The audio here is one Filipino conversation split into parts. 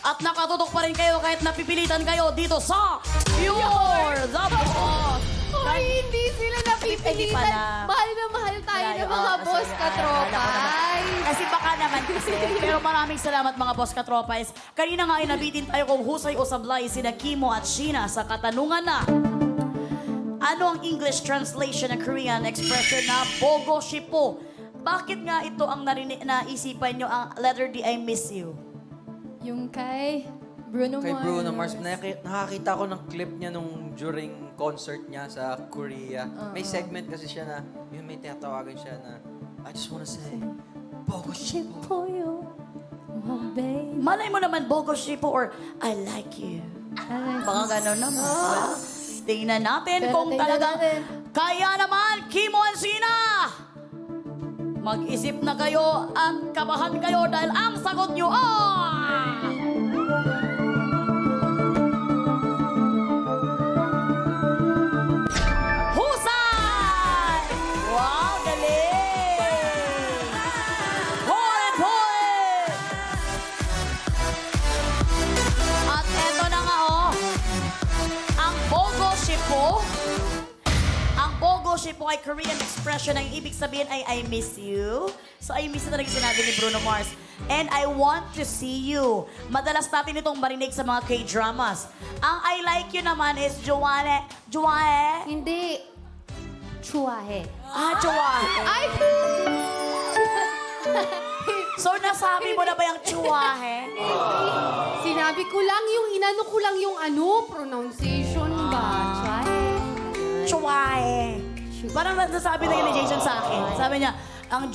At nakatutok pa rin kayo kahit napipilitan kayo dito sa You're the Boss. Hoy, hindi sila Hindi napipilitan. pala. Mahal na mahal tayo ng mga Oo, boss sige, katropa. alam ko naman. Kasi baka naman kasi. Pero maraming salamat mga boss katropais. Kanina nga inabitin tayo kung husay o sablay sina Kimo at Sheena sa katanungan na ano ang English translation ng Korean expression na Bogo Shippo? Bakit nga ito ang naisipan nyo ang letter D, I miss you? Yung kay Bruno Kay Mars. Bruno Mars, nakakita ko ng clip niya nung during concert niya sa Korea. May segment kasi siya na, yun may tinatawagan siya na, I just wanna say, Bogo Shippo. Malay mo naman Bogo Shippo or I like you. Baka gano'n naman. Tingnan natin Pero kung tingnan talagang natin. kaya naman, Kimo and Sheena! Mag-isip na kayo at kabahan kayo dahil ang sagot nyo Husay! Wow, galing! Hold it! At eto na nga ang Bogo Shippo. Ang Bogo Shippo ay Korean expression. Ang ibig sabihin ay I miss you. So I miss you talaga sinabi ni Bruno Mars. And I want to see you. Madalas natin itong marinig sa mga K-dramas. Ang I like you naman is Joanne. Joanne? Hindi. Chuahe. Joanne. Ay! So nasabi mo na ba yung Chuahe? Sinabi ko lang yung, inano ko lang yung pronunciation ba? Chuahe. Chuahe. Parang nasabi na yun ni Jason sa akin. Sabi niya, ang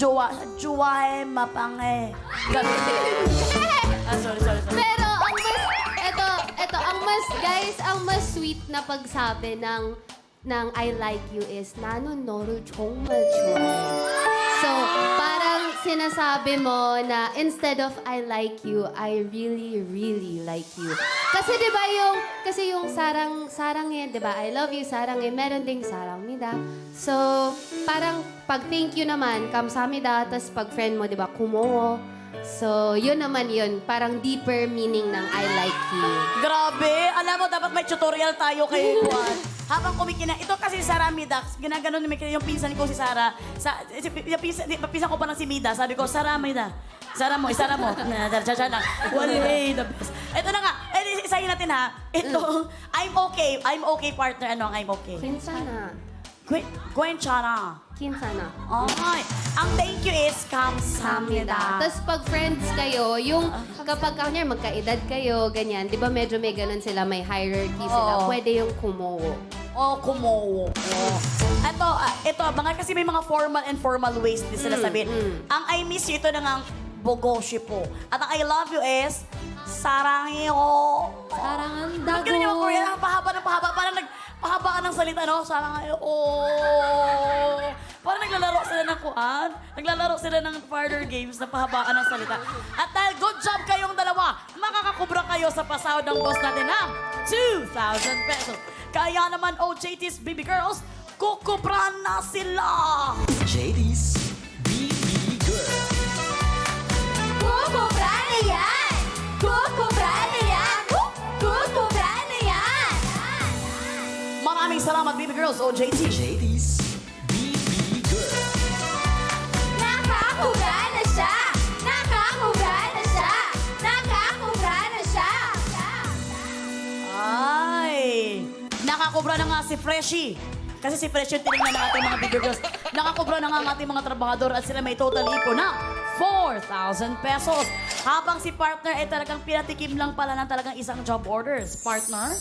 Chuahe mapange. Ganun. Sorry. Pero ang mas, eto, ang mas sweet na pagsabi ng I like you is, 나는 너를 정말 좋아해. So, parang sinasabi mo na instead of I like you, I really, really like you. Kasi 'di ba yung sarang eh, 'di ba? I love you, sarang eh, meron ding sarangmida. So, parang pag thank you naman, kamsamida, tas pag friend mo, 'di ba, kumowo. So, yun naman yun. Parang deeper meaning ng I like you. Grabe! Alam mo, dapat may tutorial tayo kay Juan. Habang kumikina, ito kasi Sara Midax, ginaganon ni yung pinsan ko si Sara. Yung pinsan ko pa lang si Mida, sabi ko, Sara Mida. Isara mo. Chacha lang. One way, the best. Ito na nga, isahin natin ha. Ito, I'm okay partner. Ano ang I'm okay? Kinsana. Gwen Chana. Kinsana. Ay, ang thank you is kamsamnida. Tapos pag friends kayo, yung kapag kanya magkaedad kayo, ganyan, di ba medyo may ganun sila, may hierarchy sila, Oo. pwede yung kumowo. Kumowo. Ito, mga kasi may mga formal and formal ways din sila sabihin. Ang I miss you, ito na nga ang bogoshi po. At ang I love you is, sarangyo. Parang ang Ba't ganun yung Korean? Ang pahaba ng pahaba. Parang nagpahaba ka ng salita, no? Sarangyo. Parang naglalaro sila ng kuan. Naglalaro sila ng farther games na pahabaan ng salita. At dahil good job kayong dalawa, makakakubra kayo sa pasahod ng boss natin ng 2,000 pesos. Kaya naman, OJT's Baby Girls, kukubran na sila! JD's BB Girl. Kukubra na yan! Kukubra na yan! Kukubra na yan! Maraming salamat, Baby Girls, OJT. JD's BB Girl. Nakakubra na siya! Nakakubra na siya! Nakakubra na siya! Ay! Nakakubra na nga si Freshie. Kasi si Freshie yung tinignan ng ating mga Baby Girls. Nakakubra na nga ang ating mga trabahador at sila may total ipo na 4,000 pesos. Habang si partner ay talagang pinatikim lang pala ng talagang isang job orders. Partner?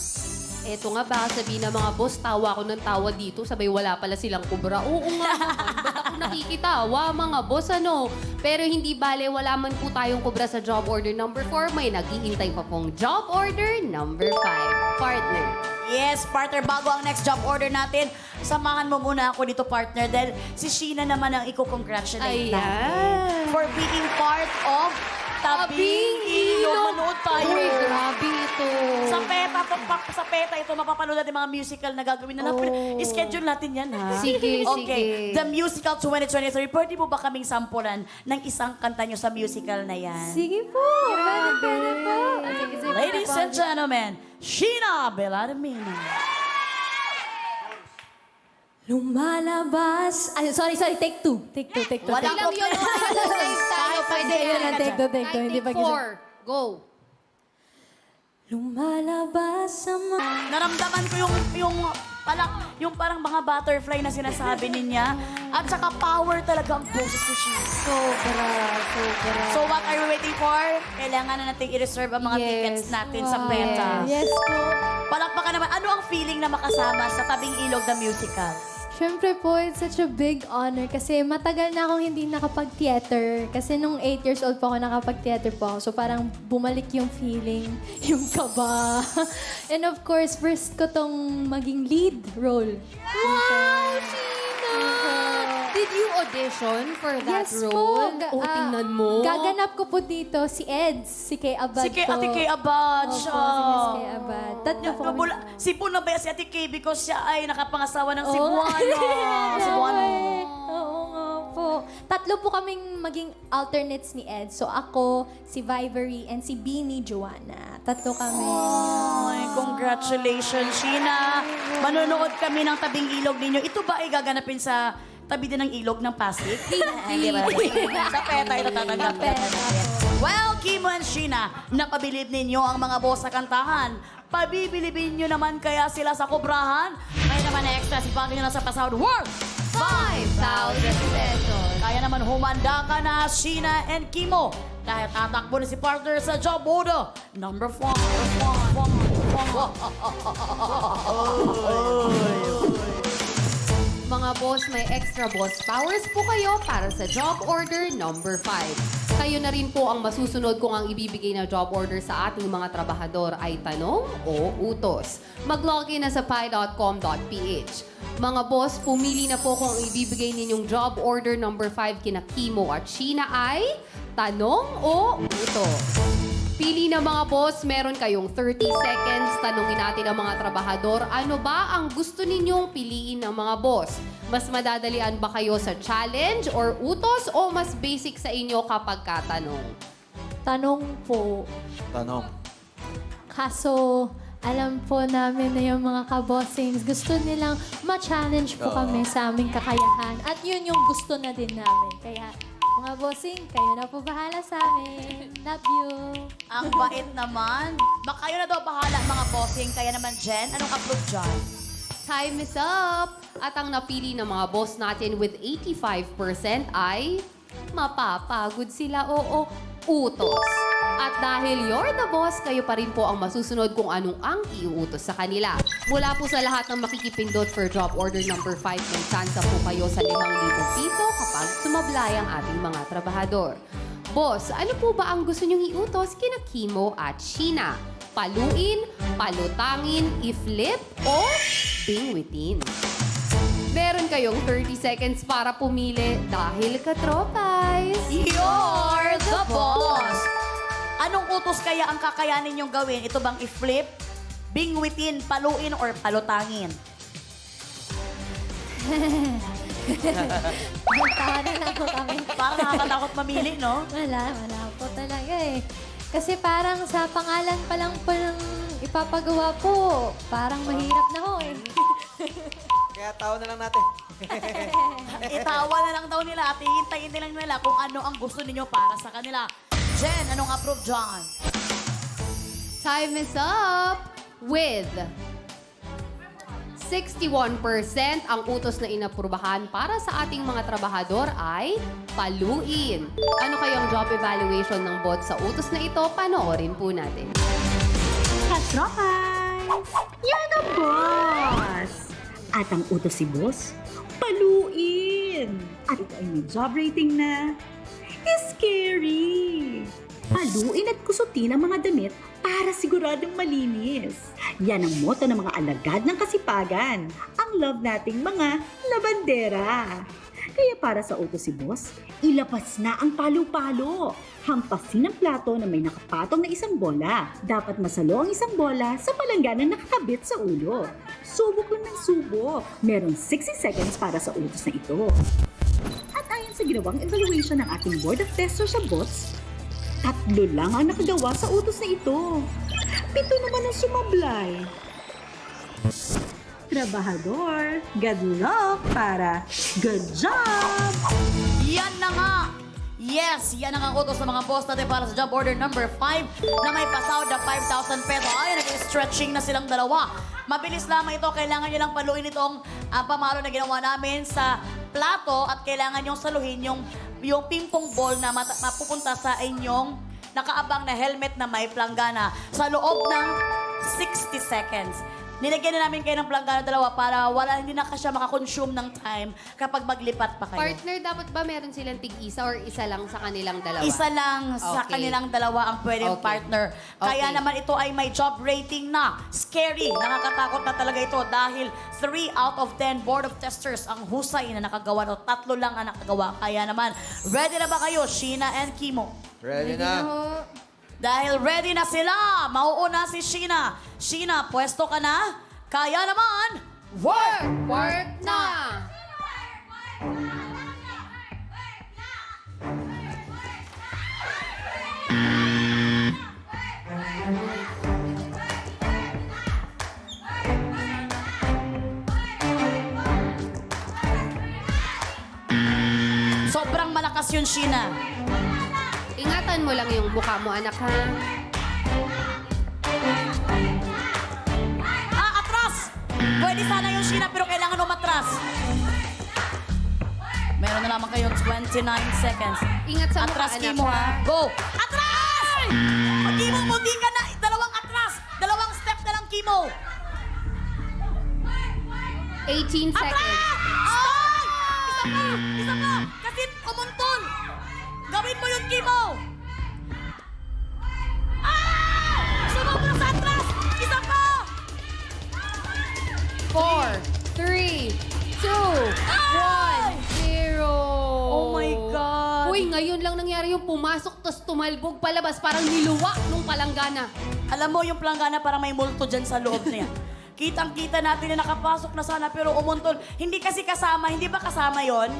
Eto nga ba, sabihin ng mga boss, tawa ko ng tawa dito, sabay wala pala silang kubra. Oo nga naman, ba't ako nakikitawa, mga boss, ano? Pero hindi bale, wala man po tayong kubra sa job order number 4, may naghihintay pa pong job order number 5. Partner. Yes, partner, bago ang next job order natin, samahan mo muna ako dito, partner, dahil si Sheena naman ang i-congratulate natin for being part of Tabing Ilog. Manood tayo. Uy, grabe ito. Sa PETA ito, mapapanood natin mga musical na gagawin na schedule natin yan, ha? Sige, Okay, sige. The Musical 2023. Pwede mo ba kaming sampulan ng isang kanta nyo sa musical na yan? Sige po. Grabe. Sige, Ladies and gentlemen, Sheena Bellarmino. Lumalabas. Ay, sorry. Take two. Walang Lang yun. Tayo pwede Yun lang, yan. take two. Hindi pa Take 4. Go. Lumalabas sa mga... Naramdaman ko yung parang mga butterfly na sinasabi niya. At saka power talaga ang boses ko siya. Sobra. So what are we waiting for? Kailangan na natin i-reserve ang mga Yes. tickets natin sa PETA. Yes po. Palakpakan naman, ano ang feeling na makasama sa Tabing Ilog the Musical? Siyempre po, it's such a big honor kasi matagal na akong hindi nakapag-theater. Kasi nung 8 years old po ako nakapag-theater po ako. So parang bumalik yung feeling, yung kaba. And of course, first ko tong maging lead role. Wow, Sheena! Did you audition for that Yes role? po. Tingnan mo. Gaganap ko po dito si Eds, si Kay Abad Si Kay po. Ate Kay Abad Opo, siya. si Miss Kay Abad. Tatlo po kami. Sipon na ba yan si Ate Kay because siya ay nakapangasawa ng Oo. Cebuano. Cebuano. Oo nga po. Tatlo po kaming maging alternates ni Ed. So ako, si Vivery, and si Beanie Joanna. Tatlo kami. Ay, congratulations, Sheena. Manonood kami ng Tabing Ilog ninyo. Ito ba ay gaganapin sa tabi din ng ilog ng Pasig? Hindi ba? Sa PETA ito tatanggap. Well, Kimo and Sheena, napabilib ninyo ang mga boss sa kantahan. Pabibilibin nyo naman kaya sila sa kobrahan? Kaya naman extra si Pagin na sa pasahod worth 5,000 pesos. Kaya naman humanda ka na, Sheena and Kimo. Dahil tatakbo na si partner sa job order. Number 4. Mga boss, may extra boss powers po kayo para sa job order number 5. Kayo na rin po ang masusunod kung ang ibibigay na job order sa ating mga trabahador ay tanong o utos. Mag-login na sa pi.com.ph. Mga boss, pumili na po kung ang ibibigay ninyong job order number 5 kina Kimo at Sheena ay tanong o utos. Pili na mga boss, meron kayong 30 seconds. Tanungin natin ang mga trabahador, ano ba ang gusto ninyong piliin ng mga boss? Mas madadalian ba kayo sa challenge or utos o mas basic sa inyo kapag katanong? Tanong po. Tanong. Kaso, alam po namin na yung mga kabossings, gusto nilang ma-challenge po kami sa aming kakayahan. At yun yung gusto na din namin. Kaya, mga bossing, kayo na po bahala sa amin. Love you. Ang bait naman. Baka kayo na daw bahala, mga bossing. Kaya naman, Jen, anong approve dyan? Time is up! At ang napili ng mga boss natin with 85% ay mapapagod sila o utos. At dahil you're the boss, kayo pa rin po ang masusunod kung anong ang iuutos sa kanila. Mula po sa lahat ng makikipindot for job order number 5, may tsansa po kayo sa 5,000 piso kapag sumablay ang ating mga trabahador. Boss, ano po ba ang gusto niyong iutos kina Kimo at Sheena? Paluin, palutangin, i-flip, o bingwitin? Meron kayong 30 seconds para pumili dahil katropay. You're the boss! Anong utos kaya ang kakayanin niyong gawin? Ito bang i-flip, bingwitin, paluin, or palutangin? Tawa na lang po kami. Parang nakakatakot mamili, no? Wala po talaga eh. Kasi parang sa pangalan pa lang po ng ipapagawa po, parang mahirap na ho eh. Kaya tao na lang natin. Itawa na lang daw nila at hihintayin nilang nila kung ano ang gusto ninyo para sa kanila. Jen, anong approve dyan? Time is up with 61% ang utos na inaprubahan para sa ating mga trabahador ay paluin. Ano kayang job evaluation ng bot sa utos na ito? Panoorin po natin. Katropay! You're the boss! At ang utos si boss, paluin! At ito ay may job rating na scary! Paluin at kusutin ang mga damit para siguradong malinis. Yan ang motto ng mga alagad ng kasipagan. Ang love nating mga labandera. Kaya para sa utos si boss, ilapas na ang palo-palo. Hampasin ang plato na may nakapatong na isang bola. Dapat masalo ang isang bola sa palanggan na nakakabit sa ulo. Subok lang ng subok. Meron 60 seconds para sa utos na ito. At ayon sa ginawang evaluation ng ating board of testers sa bots, 3 lang ang nakagawa sa utos na ito. 7 naman ang sumablay. Trabahador, good luck para good job! Yan na nga! Yes, yan ang utos ng mga boss natin para sa job order number 5 na may pasahod na 5,000 pesos. Ay, nag-stretching na silang dalawa. Mabilis lamang ito. Kailangan nyo lang paluin itong pamalo na ginawa namin sa plato at kailangan nyo saluhin yung ping-pong ball na mapupunta sa inyong nakaabang na helmet na may planggana sa loob ng 60 seconds. Nilagyan na namin kayo ng planggana dalawa para hindi na siya makakonsume ng time kapag maglipat pa kayo. Partner, dapat ba meron silang tig-isa or isa lang sa kanilang dalawa? Isa lang sa Okay. kanilang dalawa ang pwedeng Okay. partner. Kaya Okay. naman ito ay may job rating na. Scary. Nakakatakot na talaga ito dahil 3 out of 10 board of testers ang husay na nakagawa. O 3 lang ang nakagawa. Kaya naman, ready na ba kayo, Sheena and Kimo? Ready na? Dahil ready na sila, mauuna si Sheena. Sheena, pwesto ka na? Kaya naman, work! Work na! Sobrang malakas yun, Sheena. Ingatan mo lang yung mukha mo, anak, ha? Atras! Pwede sana yung Sheena pero kailangan umatras. Meron na lamang kayong 29 seconds. Ingat sa mukha, Atras, anak, Kimo, ha? Go! Atras! Kimo, mundi ka na. Dalawang atras. Dalawang step na lang, Kimo. 18 Atras! seconds. Stop! Isa pa! Isa pa! Kasi umuntol. Gawin mo yun, Kimo. Sumobra sa atras! Isa pa! 4, 3, 2, 1, 0. Oh my God. Uy, ngayon lang nangyari yung pumasok tapos tumalbog palabas. Parang niluwa nung palanggana. Alam mo, yung planggana parang may multo dyan sa loob niya. Kitang-kita natin na nakapasok na sana pero umuntol. Hindi kasi kasama, hindi ba kasama yon?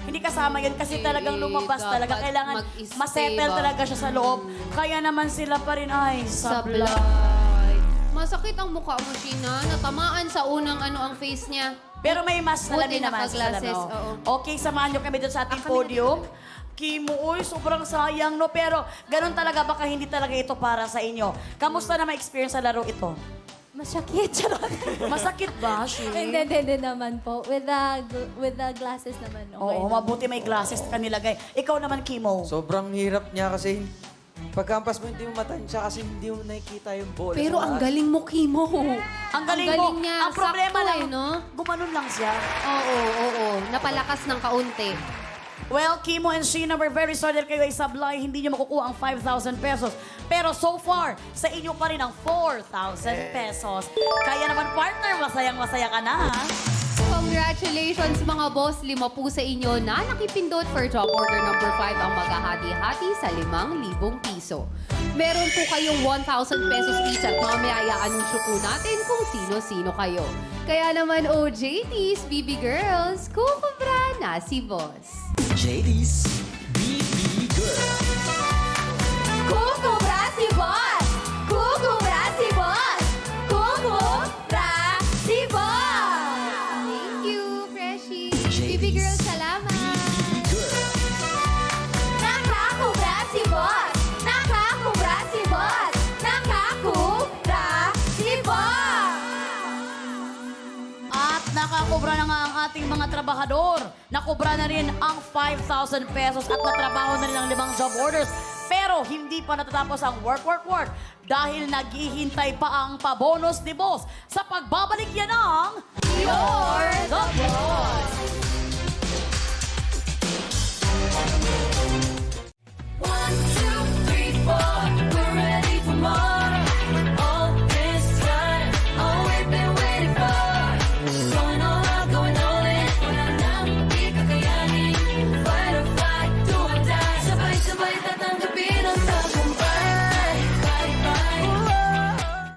Hindi kasama yun kasi talagang lumabas talaga. Dapat Kailangan mag-stay masettle ba? talaga siya sa loob. Kaya naman sila pa rin, ay, sablay. Sablay. Masakit ang mukha mo, Sheena. Natamaan sa unang ang face niya. Pero may mas Buti salamin naman sa naka-glasses, salamin. oo. Okay, samahan nyo kami doon sa ating podium. Kimo, uy, sobrang sayang, no? Pero ganun talaga, baka hindi talaga ito para sa inyo. Kamusta na ma-experience sa laro ito? Masakit. Charot. Masakit ba, Shi? Hindi naman po. With the glasses naman. Okay Oo, naman. mabuti may glasses ka nilagay. Ikaw naman, Kimo. Sobrang hirap niya kasi pagkampas mo hindi mo matansya kasi hindi mo nakikita yung bola. Pero sa ang taas. galing mo, Kimo. Ang galing mo. niya. Ang problema Sakto lang, no? gumanon lang siya. Oo. Napalakas ng kaunti. Well, Kimo and Sheena, we're very sorry that kayo ay sablay. Hindi nyo makukuha ang 5,000 pesos. Pero so far, sa inyo pa rin ang 4,000 pesos. Kaya naman, partner, masayang-masaya ka na, ha? Congratulations mga boss. 5 po sa inyo na nakipindot for job order number 5 ang maghahati-hati sa 5,000 piso. Meron po kayong 1,000 pesos each at mamaya i-anunsyo po natin kung sino-sino kayo. Kaya naman, OJTs, BB Girls, kukubra na si boss. JD's BB Girl. Kukubra si boss! Kukubra si boss! Kukubra si boss! Thank you, Freshie. JD's BB Girls, salamat. Nakakubra si boss! Nakakubra si boss! Nakakubra si boss! At nakakubra na nga ang ating mga trabahador. Nakubra na rin ang 5,000 pesos at natrabaho na rin ang 5 job orders. Pero hindi pa natatapos ang work dahil naghihintay pa ang pabonus ni boss sa pagbabalik yan ng You're the boss!